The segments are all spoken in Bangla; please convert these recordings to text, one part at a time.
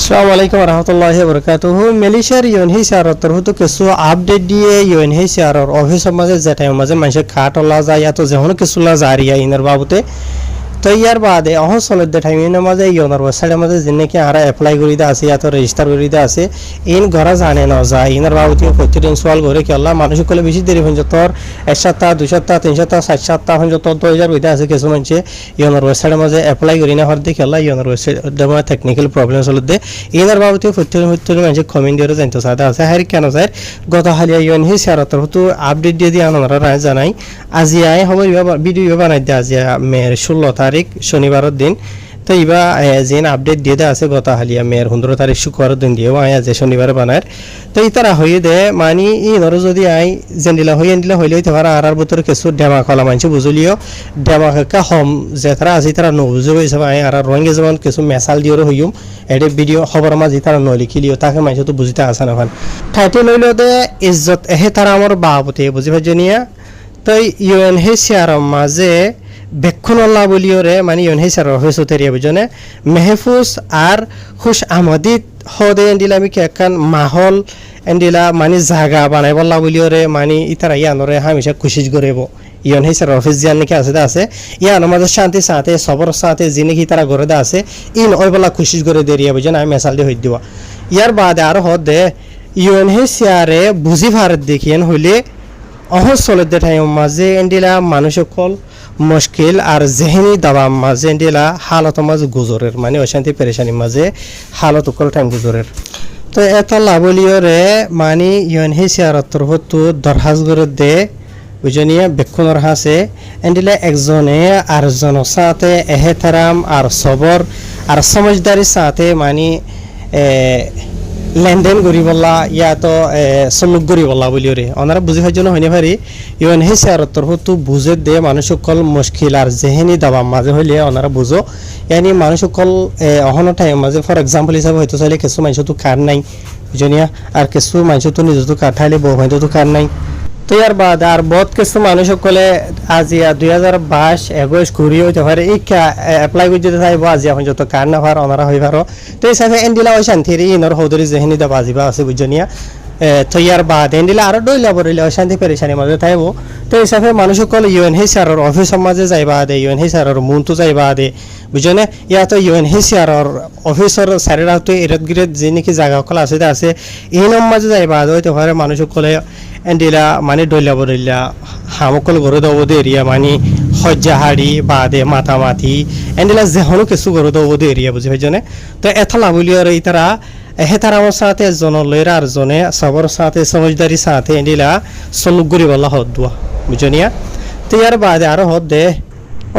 আসসালামু আলাইকুম রহমতুল্লাহি বরকাতুহু মালয়েশিয়ার ইউএনএইচআর তরফতো কিছু আপডেট দিয়ে ইউএনএইচআর অফিসের মাঝে যেটার মাঝে মানুষের খাটলা যায় এত যেমন কিছু জারিয়া ইনার বাবুতে তো ইয়ার বাদে অহসলের টাইমের মাঝে ইউনার ওয়েবসাইটের মাঝে যিনি আরা এপ্লাই করিতে আছে এত রেজিস্টার করিতে আছে ইন ঘরে জানে না যায় ইনার বাবুতে প্রত্যেক ইনস্টল করে কি আল্লাহ মানুষ কলে বেশি দেরি হয়ে তোর 1 সপ্তাহ 2 সপ্তাহ 3 সপ্তাহ 7 সপ্তাহ হয়ে তোর 2000 হইতে আছে কিছু মানুষে ইউনার ওয়েবসাইটের মাঝে এপ্লাই করি না হর দেখি আল্লাহ ইউনার ওয়েবসাইট টেকনিক্যাল প্রবলেম চলে দে ইনার বাবুতে প্রত্যেক মানুষ কমেন্ট দিয়ে জানতে চাইতে আছে হারি কেন যায় গত হালিয়া ইউএনএইচআর তরফতো আপডেট দিয়ে দিয়ে আমরা জানাই আজি আই হবে ভিডিও বানাই দিয়ে আজি মের 16 তারিখ শনিবারের দিন তো ইবা যেন আপডেট দিয়ে দেওয়া আছে গত হালিয়া মেয়ের 15 তারিখ শুক্রবারের দিন দিয়ে আজ শনিবারে বানায় তো ইতারা হয়ে দে মানি ই ধরো যদি আই যেন দিলা হয়ে দিলা হইলে হইতে পারে আর ভিতরে কিছু ডেমা খোলা মানছে বুঝলিও ডেমা কা হম যে তারা আছে তারা নবুঝো হিসাবে আই আর রঙে যেমন কিছু মেসাল দিয়ে হইম এডে ভিডিও খবর মাঝে তারা নলিখিলিও তাকে মানছে তো বুঝতে আসে না টাইটেল হইল দে ইজ্জত এহে তারা আমার বাবতে বুঝি ভাজনিয়া তো ইউএনএইচআর মাঝে বেক্ষণল্লা বলিওরে মানে ইউএনএইচআর অফিস তেরিয়া বুঝনে মেহফুজ আর খুশ আমদিত হদে এন্ডিলা আমি কেকান মাহল এন্ডিলা মানে জাগা বানাই বললা বলিওরে মানে ইতারা ইয়ানরে হামেশা খুশি করেব ইউএনএইচআর অফিস জিয়ান নাকি আছে ইয়ান আমাদের শান্তি সাথে সবর সাথে যিনি কি তারা ঘরে আছে ইন ওই বলা খুশি করে দেরিয়া বুঝনে আমি মেসাল দিয়ে হই দিবা ইয়ার বাদে আর হদে ইউএনএইচআরে বুঝি ভারত দেখিয়েন হইলে অহসলের টাইম মাঝে এন্ডিলা মানুষ সকল মুশকিল আর জেহেনি দাবা মাঝে এন্ডিলা হালত মাঝে গুজরের মানে অশান্তি পেরেশানি মাঝে হালত সকল টাইম গুজরের তো এত লাভলিয়রে মানে ইউএনএইচআর তরফতো দরখাস করে দে বুঝনিয়া বেক্ষণর হাসে এন্ডিলা একজনে আর জনের সাথে এহেতারাম আর সবর আর সমঝদারির সাথে মানে লেনদেন করি বললা ইয়া তো সলুক করি বললা বলিওরে ওনারা বুঝি হয় জন্য হইনি পারি ইউএনএইচআর তরফতো বুঝে দে মানুষ সকল মুশকিল আর জেহেনি দাবা মাঝে হইলে ওনারা বুঝো ইয়ানি মানুষ সকল অহন টাইম মাঝে ফর এক্সাম্পল হিসাবে হয়তো চাইলে কিছু মানুষ তো কার নাই বুঝনিয়া আর কিছু মানুষ তো নিজে তো কার ঠাইলে বউ হয়তো তো কার নাই তো ইয়ার বাদ আর বহুত কিছু মানুষ সকলে আজি 2022-21 ঘুরি হইতে পারে এই এপ্লাই করে যেতে চাইব আজি এখন যত কার না পার ওনারা হই পারো তো এই হিসাবে এন্ডিলা ওই শান্তির ইনর হৌদরি যেহিনি দা বাজিবা আছে বুঝনিয়া তো ইয়ার বাদ এন্ডিলা আরো ডইলা বরিলে অশান্তি পেরেশানি মাঝে থাইব তো এই হিসাবে মানুষ সকল ইউএনএইচআর অফিসের মাঝে যাইবা দে ইউএনএইচআর মনটো যাইবা দে বুঝনে ইয়া তো ইউএনএইচআর অফিসর সাইডের তো এরত গিরত যে নাকি জায়গা সকল আছে এই নম মাঝে যাইবা হইতে পারে মানুষ সকলে এন্ডিলা মানে ডইলা বরিলা হামকল গড়ে দেবো দে এরিয়া মানে হজ্জাহাড়ি বাদে মাথামাথি এন্ডিলা যেহনো কিছু গড়ে দেবো দে এরিয়া বুঝি ভাইজনে তো এথা লাভলি আর এই তারা হেতারামর সাথে জনলয়রা আর জনে সবর সাথে সমঝদারি সাথে এন্ডিলা সলুক গরি বলা হদ দুয়া বুঝনিয়া তো ইয়ার বাদে আরো হদ দে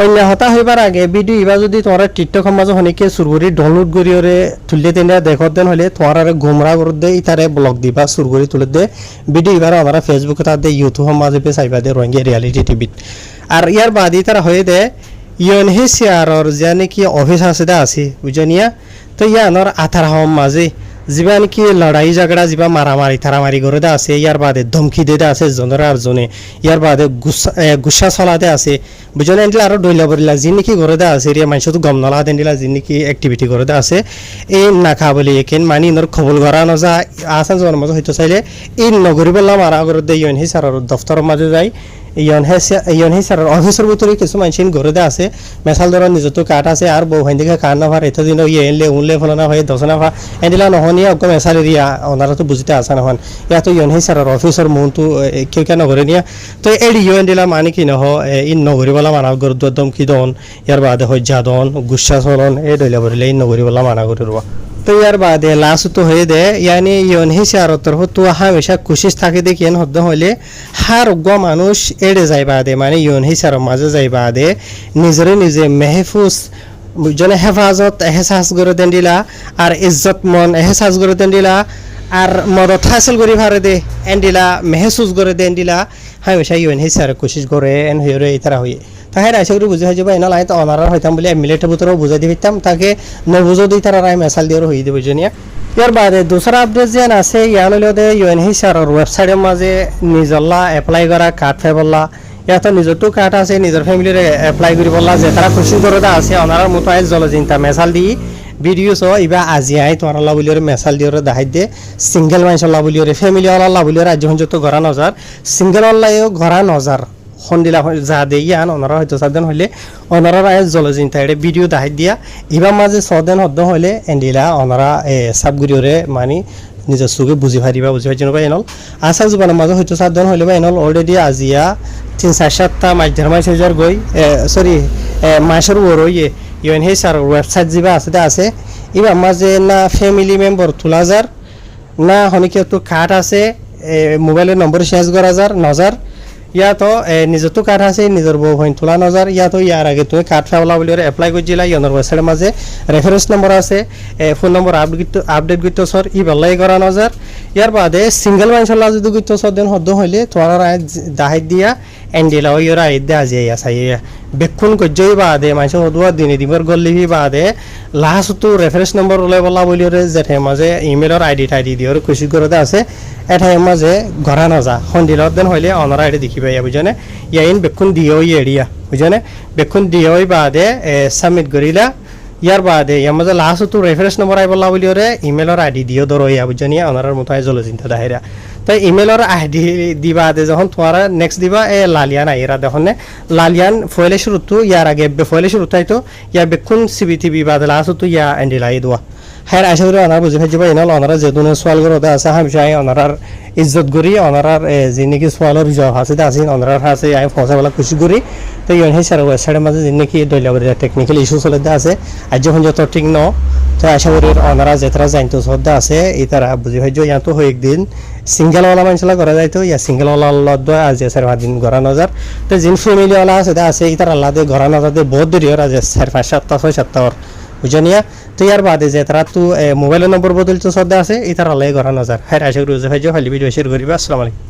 অন্য হতা হইবার আগে ভিডিও ইবা যদি তোমার টিকটক মাঝে হনিকে সুরগুরি ডাউনলোড করিওরে তুললে তেনে দেখত দেন হলে তোমার আরে গুমরা করে দে ইতারে ব্লগ দিবা সুরগুরি তুলে দে ভিডিও ইবার আমরা ফেসবুকে তাতে ইউটিউব মাঝে পে চাইবা দে রোহিঙ্গা রিয়ালিটি টিভিত আর ইয়ার বাদে তারা হয়ে দে ইউএনএইচআর যে নাকি অফিস আছে বুঝনিয়া তো ইয়ানোর আথার হম মাঝে যিবা নাকি লড়াই ঝগড়া যিবা মারামারি থারামারি করে দে আছে ইয়ার বাদে ধমকি দিয়ে আছে জনরা আর জনে ইয়ার বাদে গুসা চলাতে আছে বুঝলে এন্ডিলা আরো ডইলা বরিলা যি নাকি করে দে আছে এরিয়া মানুষ তো গম নলা দেন্ডিলা যি নাকি অ্যাক্টিভিটি করে দে আছে এই নাখা বলি একেন মানে ইনর খবর করা নজা আসান জনের মাঝে হইতে চাইলে এই নগরী বললাম আর করে দে ইউএনএইচআর দফতরের মাঝে যায় ইউএনএইচআর অফিসের ভিতরে কিছু মানুষ ঘরে দে আছে মেসাল ধর নিজত কাঠ আছে আর বউ হাইন দিকে কার না ভার এতদিন ইয়ে এনলে উনলে ফলনা হয়ে দশনা ভা এন্ডিলা নহনিয়া অক মেসাল এরিয়া ওনারা তো বুঝতে আসা নহন ইয়াতো ইউএনএইচআর অফিসর মনটো কেউ কেন নগরে নিয়া তো এই ইউএনডিলা মানে কি নহ ইন নগরীওয়ালা মানা গর দম কি দন ইয়ার বাদে হজ্জা দন গুসা চলন এই দইলা বলিলে ইন নগরীওয়ালা মানা করে রোয়া তো ইয়ার বাদে লাস্ট তো হয়ে দে ইয়ানি ইউএনএইচআর তরফতো হামেশা কোশিশ থাকে দেখিয়েন হদ্দ হইলে হার গো মানুষ এড়ে যাইবা দে মানে ইউএনএইচআর মাঝে যাইবা দে নিজরে নিজে মেহফুজ জনে হেফাজত এহসাস করে দেন দিলা আর ইজ্জত মন এহসাস করে দেন দিলা আর মদত হাসিল করি ভারে দে এন্ডিলা মেহসুস করে দেন দিলা হামেশা ইউএনএইচআর কোশিশ করে এন হইরে ইতারা হই তাহে আশা করি বুঝে যাবো এনা লাই তো অনারার হইতাম বলে মিলেটের ভিতরেও বুঝাই দিতাম তাকে নবুঝো দিই তারা রায় মেসাল দিয়ে হয়ে দেবে জনিয়া ইয়ার বাদে দুসরা আপডেট যেন আছে ইয়ান হইলে ইউএনএইচআর ওয়েবসাইটের মাঝে নিজল্লা এপ্লাই করা কার্ড ফেবল্লা ইয়াতো নিজরটো কার্ড আছে নিজের ফ্যামিলির এপ্লাই করি বললা যে তারা খুশি করে আছে ওনার মতো আজ জলজিন্তা মেসাল দি ভিডিও সহ ইবা আজি আই তোমার আল্লাহ বলিওরে মেসাল দিওরে দেখাই দে সিঙ্গেল মানুষ আল্লাহ বলিওরে ফ্যামিলি আল্লাহ বলিওরে আজ যত ঘরা নজার সিঙ্গেল আল্লাহও ঘরা নজার সন্দিলা যা দে ইয়ান অনারা হয়তো সাদেন হইলে অনারার আয় জলজিন্তা এটা ভিডিও দেখাই দিয়া ইবার মাঝে সদেন হদ্দ হইলে এন্ডিলা অনারা সাবগুড়িওরে মানি নিজের চোখে বুঝি পারিবা বা এনল আশা জোবানের মাঝে হয়তো সাবধান হইলে বা এনল অলরেডি আজিয়া 3-4-7টা মাস দেড় মাস হাজার গই সরি মাসের ওরইয়ে ইউএন হে স্যার ওয়েবসাইট যা আছে এবার মাঝে না ফ্যামিলি মেম্বার তোলা যার না হনিকে তো কার্ড আছে মোবাইলের নম্বর চেঞ্জ করা যার নজার ইয়া তো নিজের তো কার্ড আছে নিজের বউ হইন তোলা নজার ইয়া তো ইয়ার আগে তুমি কার্ড ফেলা বলে এপ্লাই করছিলা ইয়নের ওয়েবসাইটের মাঝে রেফারেন্স নম্বর আছে ফোন নম্বর আপডেট করতে সর ই বেলাই করা নজার ইয়ার বাদে সিঙ্গেল মানুষের যদি করতে সর দেন হদ্দ হইলে তোমার দাহাই দিয়া এন্ডিলা ইয়র আইদ দে আজি আসাই বেক্ষণ কজ্জই বাদে মানুষ হদুয়া দিনে দিবর গল্লিভি বাদে লাস্ট তো রেফারেন্স নম্বর ওলাই বলা বলি যেঠে মাঝে ইমেইলৰ আইডি দিয়র খুশি করতে আছে এঠাই মাঝে ঘরা নজা সন্দিলত দেন হইলে অনরা আইডি দেখিবা বুঝনে ইয়াইন বেক্ষণ দিও এরিয়া বুঝনে বেক্ষণ দিও বাদে সাবমিট করিলা ইয়ার বাদে ইয়ার মাঝে লাস্ট তো রেফারেন্স নম্বর আই বলা বলি ইমেইলৰ আইডি দিও ধরো ইয়া বুঝনি অনারার মতো জল চিন্তা দাহেরা তো ইমেইলৰ আইডি দিবা দে যখন তোমার নেক্সট দিবা লালিয়ান আইরা দেখুন লালিয়ান ফয়েলে শুরুতো ইয়ার আগে ফয়েলে শুরুতাই তো ইয়া বেক্ষণ সিবিটিভি বাদে লাস্ট তো ইয়া এন্ডিলাই দোয়া হ্যাঁ আশা করি ওনারা বুঝে ফেলছে এনাল ওনারা যেহেতু সোয়াল করতে আছে হামশাই ওনারার ইজ্জত করি ওনারার যে নাকি সোয়ালের জব আছে আছেন ওনারার আছে আমি ফসাবেলা খুশি করি তো ইয়ন সেই স্যার ওয়েবসাইটের মাঝে যে নাকি দৈলাবাড়ি টেকনিক্যাল ইস্যু চলতে আছে আর যখন যত ঠিক ন তো আশা করি ওনারা যেতারা জানতো শ্রদ্ধা আছে এই তারা বুঝে ফেলছ ইয়া তো একদিন সিঙ্গেলওয়ালা মানুষলা করা যায় তো ইয়া সিঙ্গেলওয়ালা আজ স্যার দিন ঘরা নজার তো যিন ফ্যামিলিওয়ালা আছে এই তার আল্লাহ ঘরা নজার বহুত দেরি ওর আজ 5-7টা 6-7টা ওর বুঝনিয়া তো ইয়ার বাদে যে তারা তো মোবাইলের নম্বর বদলতে শ্রদ্ধা আছে এই তার আল্লাহ ঘরা নজার হ্যাঁ আশা করি বুঝে ফেলছ খালি ভিডিও শেয়ার করিবা আসসালামু আলাইকুম।